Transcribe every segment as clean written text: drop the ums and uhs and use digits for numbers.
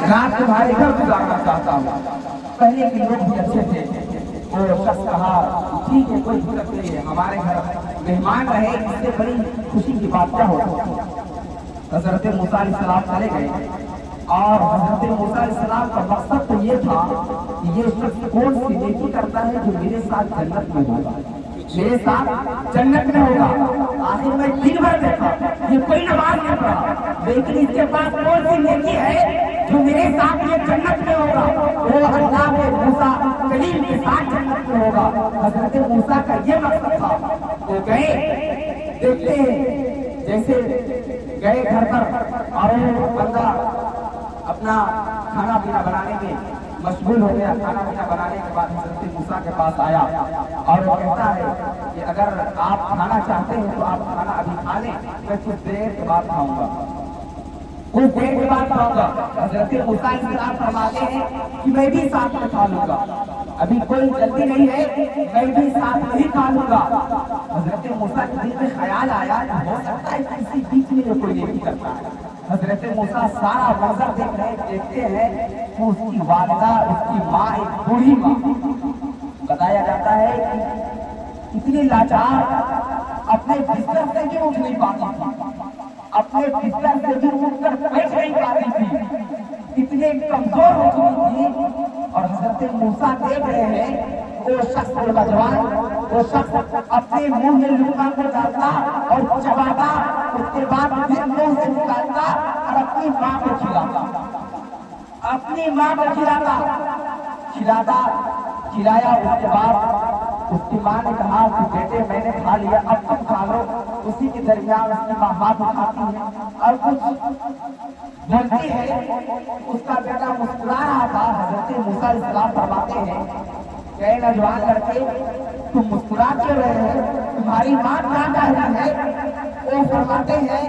رات تمہارے گھر گزارنا چاہتا ہوں۔ پہلے کے لوگ بھی اچھے تھے۔ وہ شخص کہا ٹھیک ہے، کوئی دقت نہیں ہے، ہمارے گھر مہمان رہے، اس سے بڑی خوشی کی بات کیا ہوگی۔ حضرت موسیٰ علیہ السلام چلے گئے اور حضرت موسیٰ علیہ السلام کا مقصد تو یہ تھا کہ یہ شخص کون سی نیکی کرتا ہے جو میرے ساتھ جنت میں ہوگا، میرے ساتھ جنت میں ہوگا۔ آخر میں 3 بار دیکھا یہ کوئی نماز نہیں پڑھا، لیکن اس کے پاس کون سی نیکی ہے جو میرے ساتھ یہ جنت میں ہوگا، وہ اللہ کے موسیٰ کلیم کے ساتھ جنت میں ہوگا۔ حضرت موسیٰ کا یہ مقصد تھا۔ وہ گئے، دیکھتے ہیں جیسے گئے گھر پر اور وہ بندہ اپنا کھانا پینا بنانے میں مشغول ہو گیا۔ کھانا پینا بنانے کے بعد حضرت موسیٰ کے پاس آیا اور وہ کہتا ہے کہ اگر آپ کھانا چاہتے ہیں تو آپ کھانا ابھی کھا لیں، میں کچھ دیر کے بعد کھاؤں گا، کچھ دیر کے بعد کھاؤں گا۔ حضرت موسیٰ علیہ السلام فرماتے ہیں کہ میں بھی ساتھ میں کھا لوں گا، ابھی کوئی جلدی نہیں ہے، میں بھی ساتھ میں ہی کھا لوں گا۔ حضرت موسیٰ کے دل میں خیال آیا کہ ہو سکتا ہے کسی بیچ میں کوئی نیکی کرتا ہے۔ حضرت موسیٰ سارا منظر دیکھتے ہیں کہ اس کی والدہ، اس کی ماں ایک بوڑھی ماں، بتایا جاتا ہے کہ اتنی لاچار، اپنے بستر سے بھی اٹھ نہیں پاتی تھی، اپنے بستر سے بھی اٹھ کر بیٹھ نہیں پاتی تھی، اتنے کمزور ہو چکی تھی۔ اور حضرت موسیٰ دیکھ رہے ہیں وہ شخص نوجوان، وہ شخص اپنے منہ میں لقمہ کو ڈالتا اور چباتا، اس کے بعد پھر منہ سے نکالتا اور اپنی ماں کو کھلاتا، اپنی ماں کو کھلاتا، کھلایا۔ اس کے بعد اس کی ماں نے کہا کہ بیٹے میں نے کھا لیا، اب تم کھا لو۔ اسی کے درمیان اس کی ماں ہاتھ اٹھاتی ہے اور کچھ بولتی ہے۔ اس کا بیٹا مسکرا رہا تھا۔ حضرت موسیٰ علیہ السلام فرماتے ہیں کہ اے نوجوان لڑکے، تم مسکرا کیوں رہے ہیں، تمہاری ماں کیا کہہ رہی ہے؟ وہ فرماتے ہیں،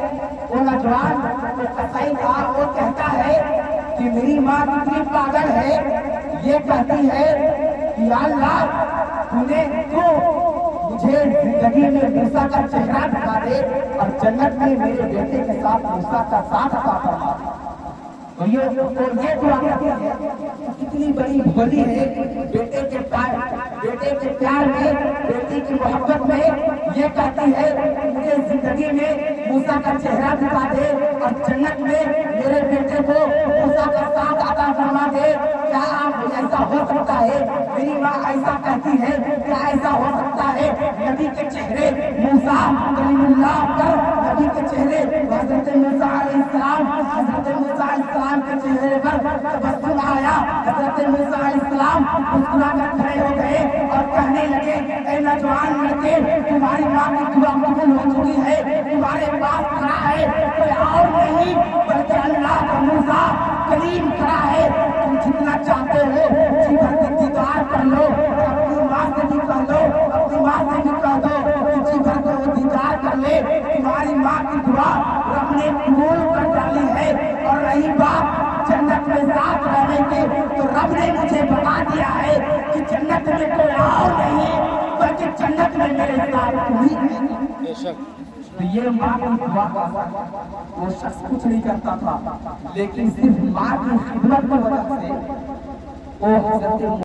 وہ نوجوان وہ قصائی تھا، وہ کہتا ہے کہ میری ماں کتنی پاگل ہے، یہ کہتی ہے کہ یا اللہ تو مجھے زندگی میں موسیٰ کا چہرہ دکھا دے اور جنت میں میرے بیٹے کے ساتھ موسیٰ کا ساتھ عطا فرما دے۔ تو یہ دعا کرتی ہے، کتنی بڑی بھولی ہے، بیٹے کے پیار میں، بیٹے کی محبت میں یہ کہتی ہے مجھے زندگی میں موسیٰ کا چہرہ دکھا دے اور جنت میں میرے بیٹے کو موسیٰ کا ساتھ عطا فرما دے۔ کیا ایسا ہو سکتا ہے؟ میری ماں ایسا کہتی ہے، کیا ایسا ہو سکتا ہے؟ نبی کے چہرے موسیٰ کلیم اللہ پر، نبی کے چہرے حضرت موسیٰ علیہ السلام، حضرت موسیٰ علیہ السلام کے چہرے پر تبسم آیا۔ حضرت موسیٰ علیہ السلام مسکرا کر کھڑے ہو گئے اور کہنے لگے اے نوجوان لڑکے، تمہاری ماں کی دعا قبول ہو چکی ہے، تمہارے پاس کھڑا ہے کوئی اور نہیں بلکہ اللہ کا موسیٰ کلیم کھڑا ہے۔ تم جتنا چاہتے ہو جی بھر کے دیدار کر لو، اپنی ماں سے بھی کہہ لو، اپنی ماں سے بھی کہہ دو جی بھر کے وہ دیدار کر لے۔ تمہاری ماں کی دعا رب نے قبول کر ڈالی ہے۔ اور رہی بات جنت میں ساتھ رہنے کی، تو رب نے مجھے بتا دیا ہے کہ جنت میں کوئی اور نہیں بلکہ جنت میں میرے ساتھ تمہیں ہے۔ تو یہ ماں کی دعا کا وہ شخص کچھ نہیں کرتا تھا، لیکن صرف ماں کی خدمت کی وجہ سے وہ حضرت